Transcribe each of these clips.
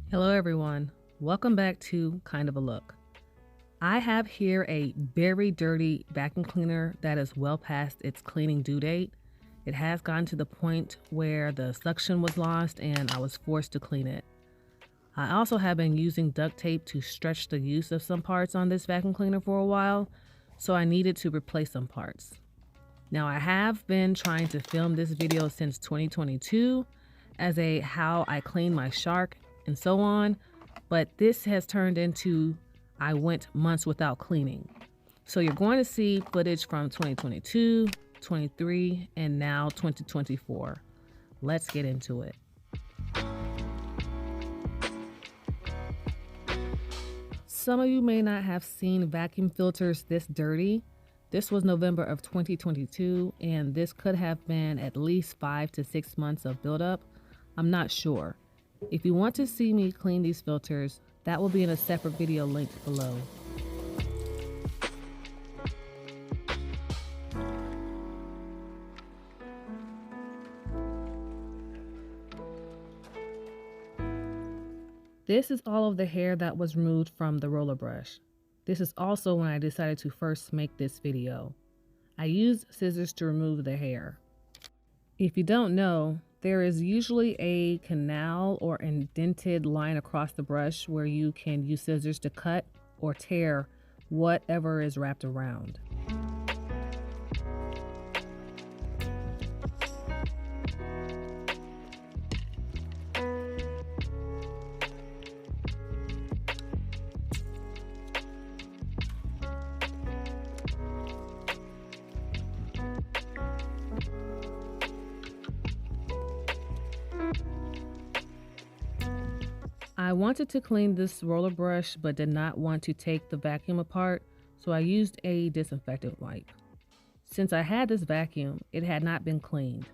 Hello everyone, welcome back to Kind of a Look. I have here a very dirty vacuum cleaner that is well past its cleaning due date. It has gotten to the point where the suction was lost and I was forced to clean it. I also have been using duct tape to stretch the use of some parts on this vacuum cleaner for a while, so I needed to replace some parts. Now I have been trying to film this video since 2022 as a how I clean my Shark and so on, but this has turned into I went months without cleaning. So you're going to see footage from 2022, 23, and now 2024. Let's get into it. Some of you may not have seen vacuum filters this dirty. This was November of 2022, and this could have been at least 5 to 6 months of buildup. I'm not sure. If you want to see me clean these filters, that will be in a separate video linked below. This is all of the hair that was removed from the roller brush. This is also when I decided to first make this video. I used scissors to remove the hair. If you don't know, there is usually a canal or indented line across the brush where you can use scissors to cut or tear whatever is wrapped around. I wanted to clean this roller brush but did not want to take the vacuum apart, so I used a disinfectant wipe. Since I had this vacuum, it had not been cleaned.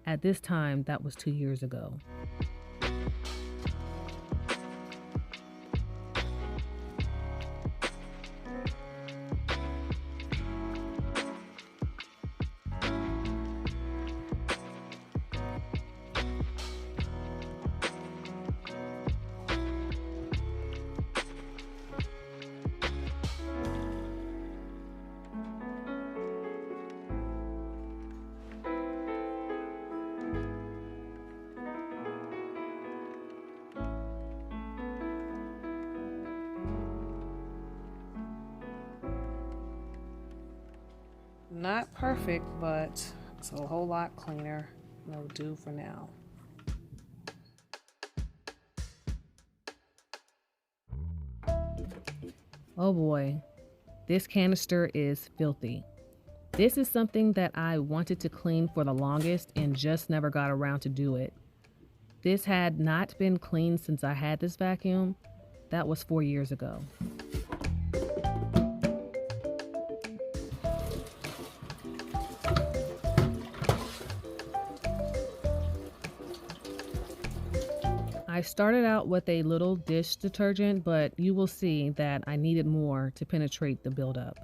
At this time, that was 2 years ago. Not perfect, but it's a whole lot cleaner. It'll do for now. Oh boy, this canister is filthy. This is something that I wanted to clean for the longest and just never got around to do it. This had not been cleaned since I had this vacuum. That was 4 years ago. I started out with a little dish detergent, but you will see that I needed more to penetrate the buildup.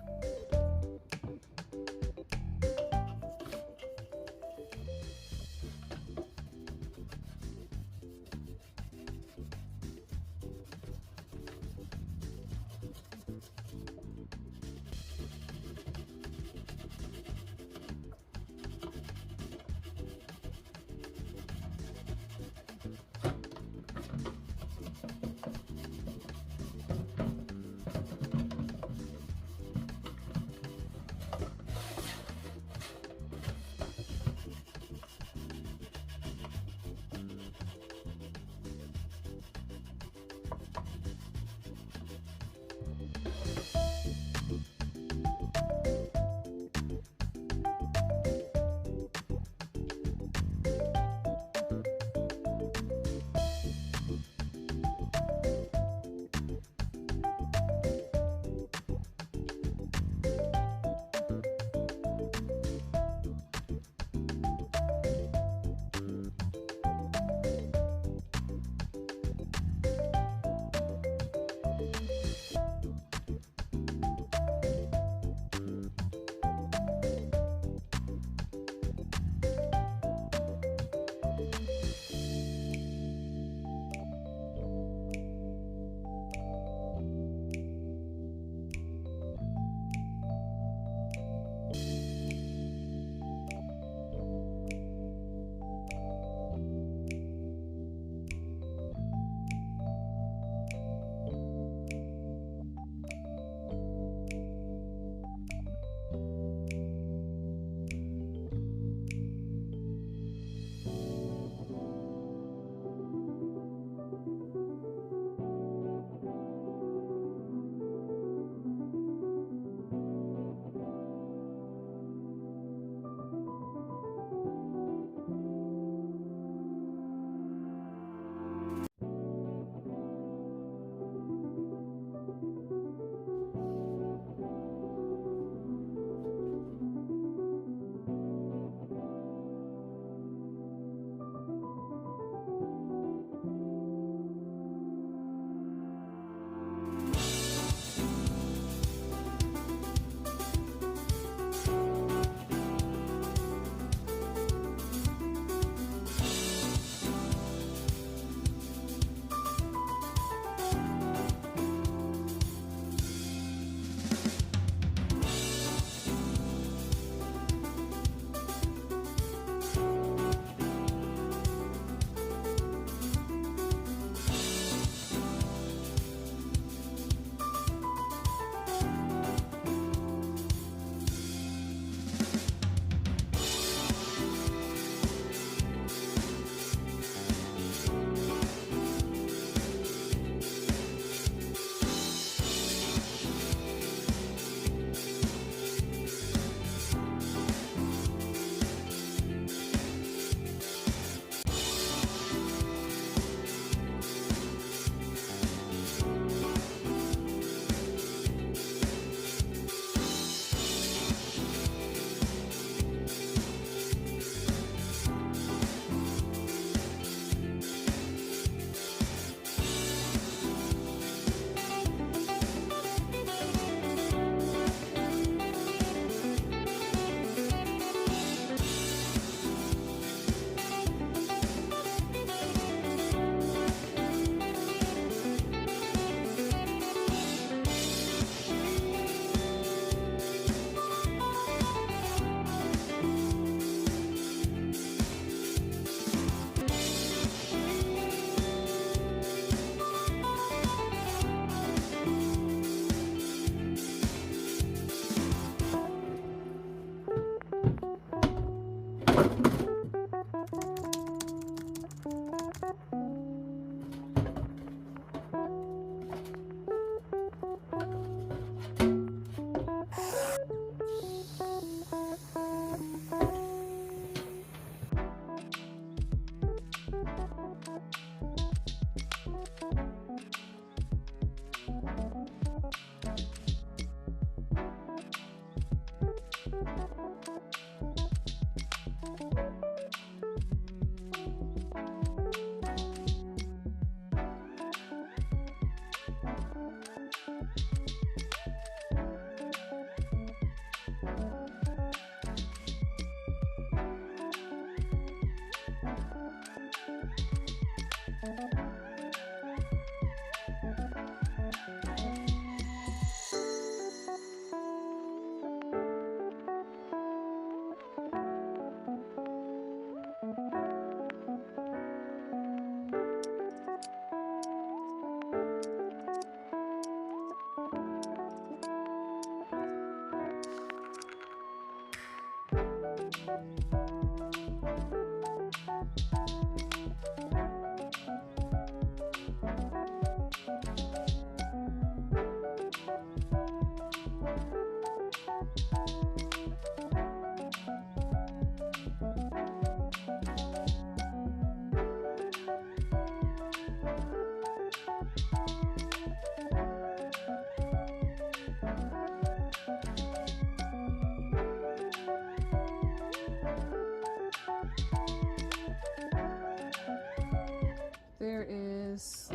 There is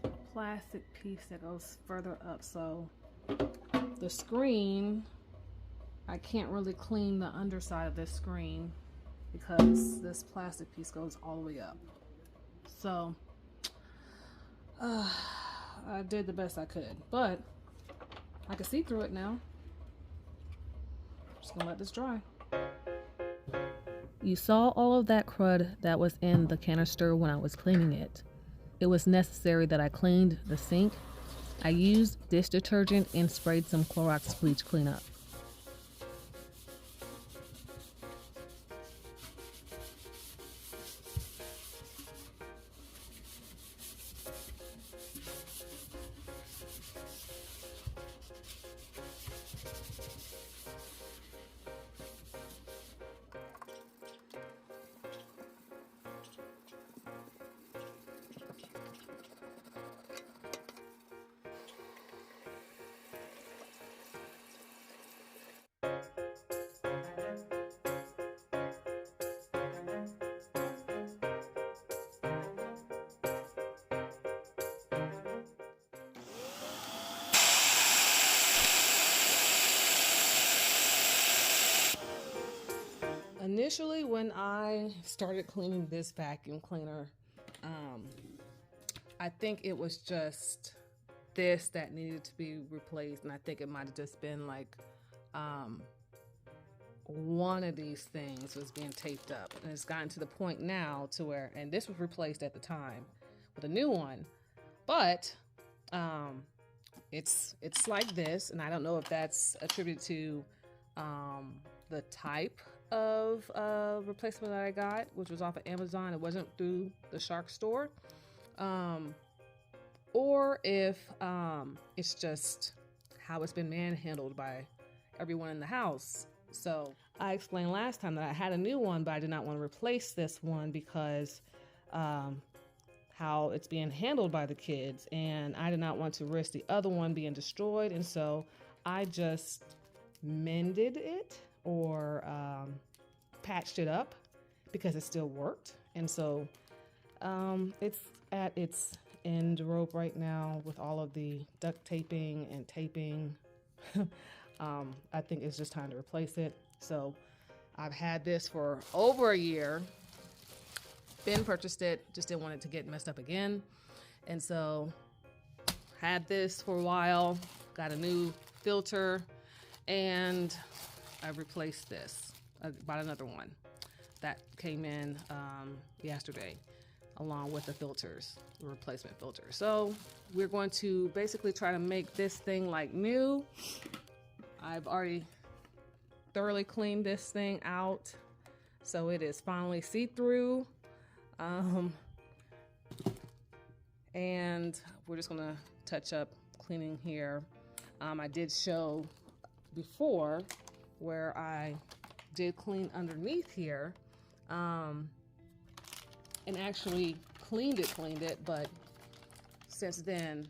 a plastic piece that goes further up, so the screen, I can't really clean the underside of this screen because this plastic piece goes all the way up. So I did the best I could, but I can see through it now. Just gonna let this dry. You saw all of that crud that was in the canister when I was cleaning it. It was necessary that I cleaned the sink. I used dish detergent and sprayed some Clorox bleach cleanup. Initially, when I started cleaning this vacuum cleaner, I think it was just this that needed to be replaced, and I think it might have just been like one of these things was being taped up, and it's gotten to the point now to where, and this was replaced at the time with a new one, but it's like this, and I don't know if that's attributed to the type of replacement that I got, which was off of Amazon. It wasn't through the Shark store, or if it's just how it's been manhandled by everyone in the house. So I explained last time that I had a new one, but I did not want to replace this one because how it's being handled by the kids, and I did not want to risk the other one being destroyed, and so I just mended it or patched it up because it still worked. And so it's at its end rope right now with all of the duct taping and taping. I think it's just time to replace it. So I've had this for over a year. Ben purchased it, just didn't want it to get messed up again. And so had this for a while, got a new filter, and I replaced this. I bought another one that came in yesterday along with the filters, the replacement filters. So we're going to basically try to make this thing like new. I've already thoroughly cleaned this thing out. So it is finally see-through. And we're just gonna touch up cleaning here. I did show before where I did clean underneath here, and actually cleaned it, but since then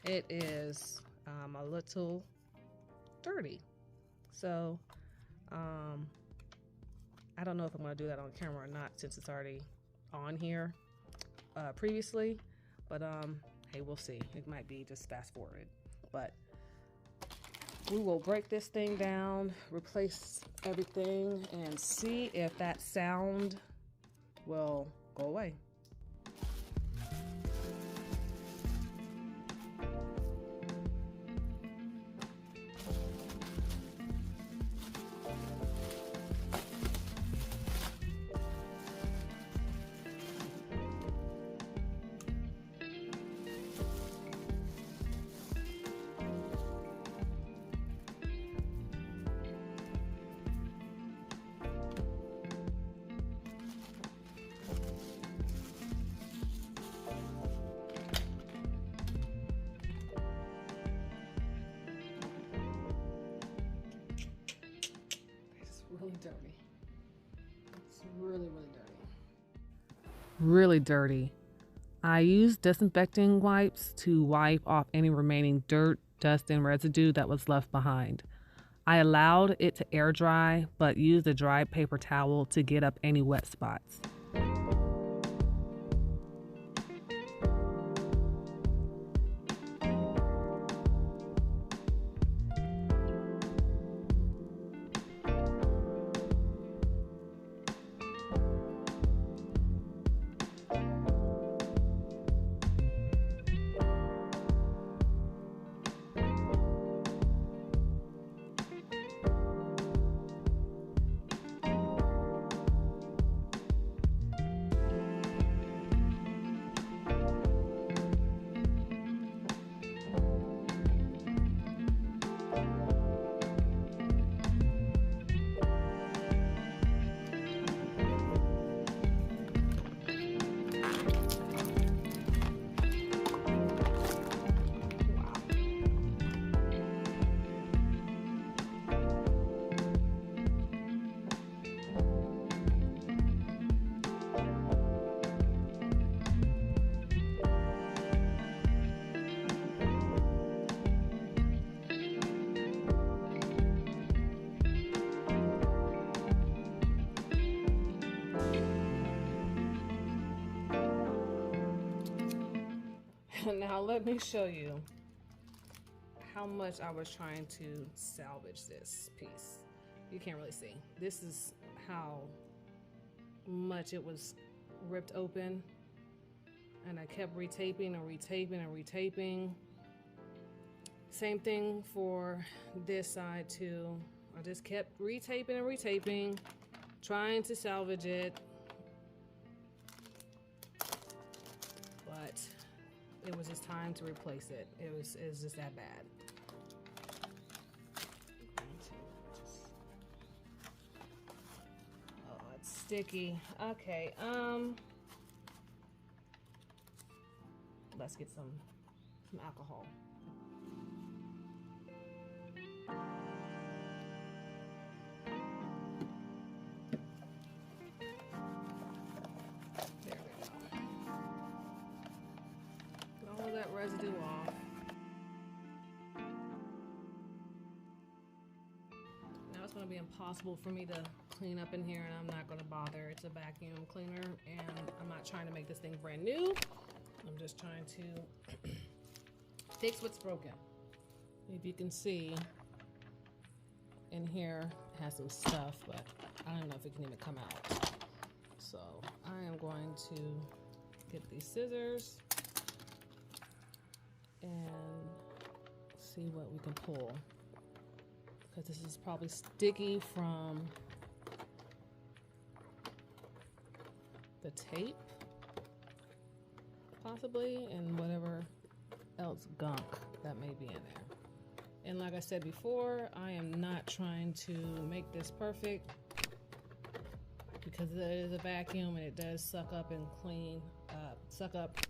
it is a little dirty. So I don't know if I'm gonna do that on camera or not, since it's already on here previously, but hey, we'll see. It might be just fast forward, but we will break this thing down, replace everything, and see if that sound will go away. Really dirty. It's really dirty. Really dirty. I use disinfecting wipes to wipe off any remaining dirt, dust, and residue that was left behind. I allowed it to air dry, but used a dry paper towel to get up any wet spots. Now let me show you how much I was trying to salvage this piece. You can't really see. This is how much it was ripped open, and I kept retaping and retaping and retaping. Same thing for this side too. I just kept retaping and retaping, trying to salvage it, but it was just time to replace it. It was just that bad. Oh, it's sticky. Okay, let's get some alcohol. That residue off. Now it's going to be impossible for me to clean up in here, and I'm not going to bother. It's a vacuum cleaner, and I'm not trying to make this thing brand new. I'm just trying to fix what's broken. If you can see in here, it has some stuff, but I don't know if it can even come out. So I am going to get these scissors and see what we can pull, because this is probably sticky from the tape, possibly, and whatever else gunk that may be in there. And like I said before, I am not trying to make this perfect. because it is a vacuum and it does suck up and clean, suck up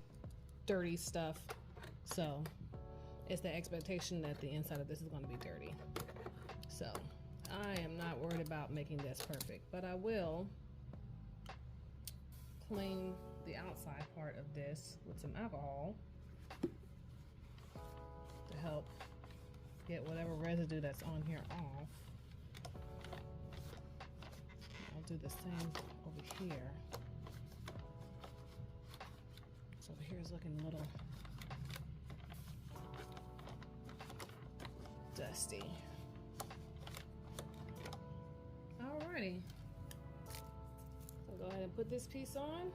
dirty stuff. So it's the expectation that the inside of this is going to be dirty. So I am not worried about making this perfect, but I will clean the outside part of this with some alcohol to help get whatever residue that's on here off. I'll do the same over here. So over here is looking a little dusty. Alrighty. So go ahead and put this piece on.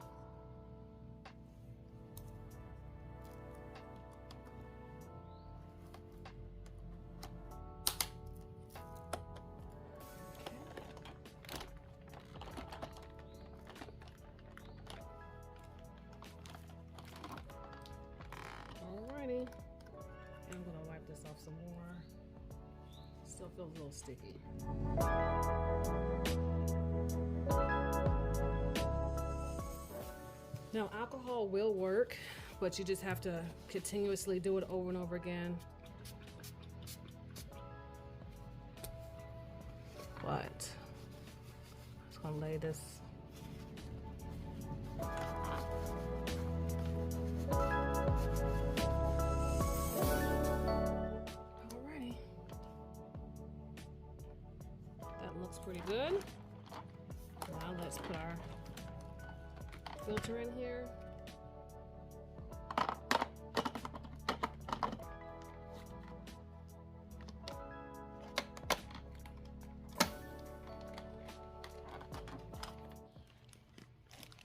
Alrighty. And I'm gonna wipe this off some more. Still feels a little sticky. Now, alcohol will work, but you just have to continuously do it over and over again. But I'm just gonna lay this. Alrighty. That looks pretty good. Now let's put our filter in here.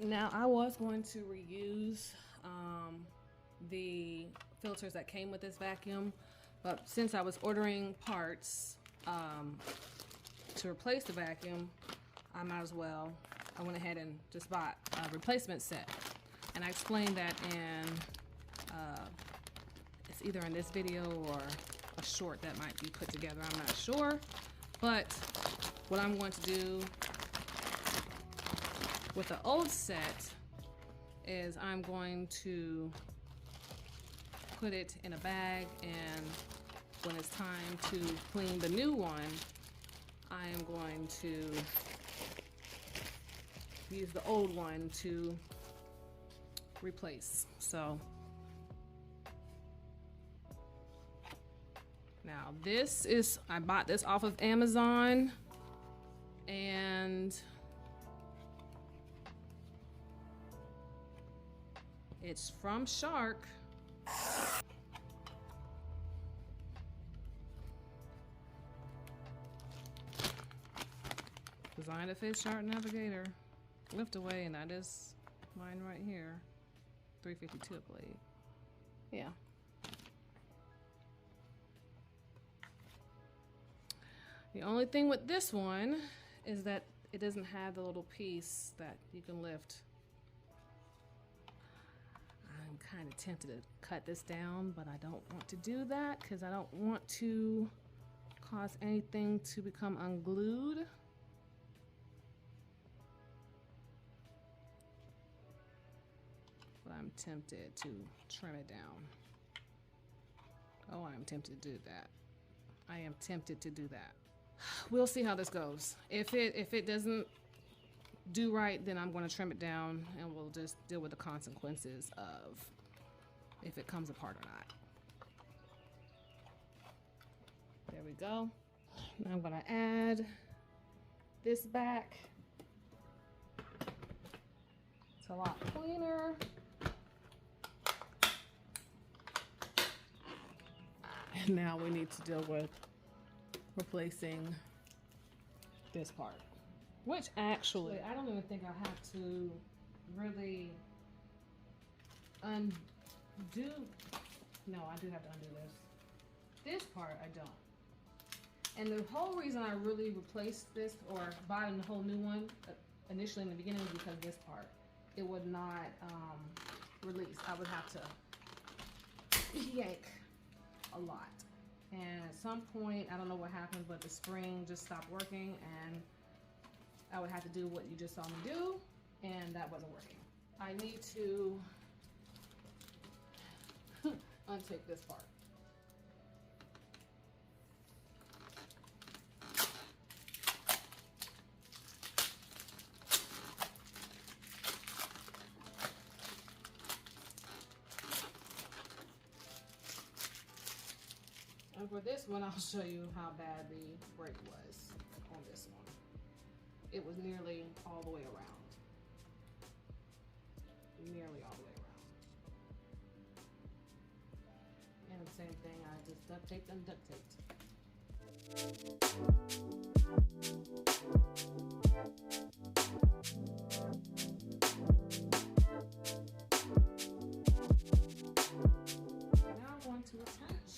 Now I was going to reuse the filters that came with this vacuum, but since I was ordering parts to replace the vacuum, I might as well. I went ahead and just bought a replacement set, and I explained that in it's either in this video or a short that might be put together, I'm not sure. But what I'm going to do with the old set is I'm going to put it in a bag, and when it's time to clean the new one, I am going to use the old one to replace. So now this is, I bought this off of Amazon, and it's from Shark. Designed to fit Shark Navigator. Lift away, and that is mine right here. 352 blade. Yeah. The only thing with this one is that it doesn't have the little piece that you can lift. I'm kind of tempted to cut this down, but I don't want to do that because I don't want to cause anything to become unglued. But I'm tempted to trim it down. Oh, I'm tempted to do that. I am tempted to do that. We'll see how this goes. If it doesn't do right, then I'm going to trim it down, and we'll just deal with the consequences of if it comes apart or not. There we go. Now I'm going to add this back. It's a lot cleaner. And now we need to deal with replacing this part, which actually I don't even think I have to really undo. No, I do have to undo this part. I don't. And the whole reason I really replaced this or bought a whole new one initially in the beginning was because this part, it would not release. I would have to yank a lot. And at some point, I don't know what happened, but the spring just stopped working, and I would have to do what you just saw me do, and that wasn't working. I need to untake this part. And for this one, I'll show you how bad the break was on this one. It was nearly all the way around. Nearly all the way around. And the same thing, I just duct taped and duct taped. Now I'm going to attach.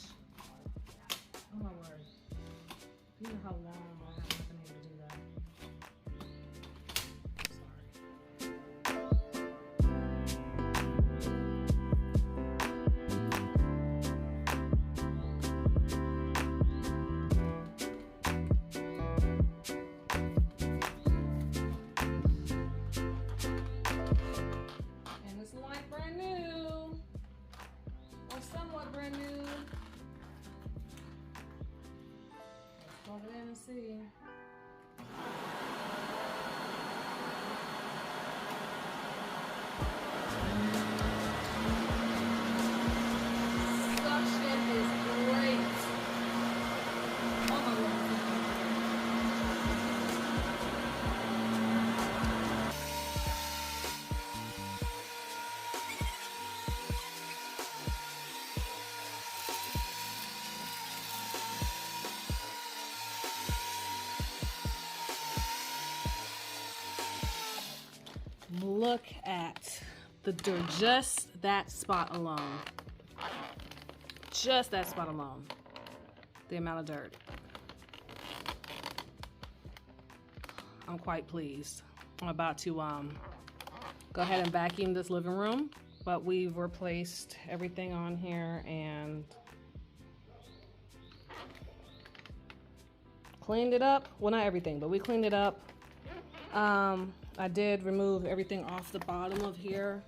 Oh my word. Do you know how long I haven't been able to do that? And it's like brand new, or somewhat brand new. Let's plug it in and see. Suction is great. Oh my Lord. Look at the dirt, just that spot alone. Just that spot alone. The amount of dirt. I'm quite pleased. I'm about to go ahead and vacuum this living room, but we've replaced everything on here and cleaned it up. Well, not everything, but we cleaned it up. I did remove everything off the bottom of here.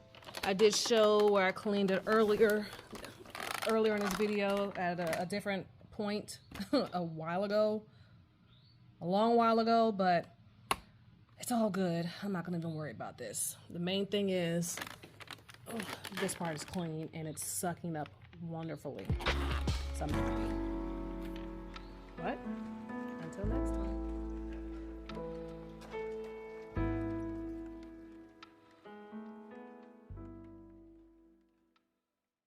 I did show where I cleaned it earlier in this video at a different point a while ago, a long while ago, but it's all good. I'm not gonna even worry about this. The main thing is this part is clean and it's sucking up wonderfully. So I'm happy. But until next time.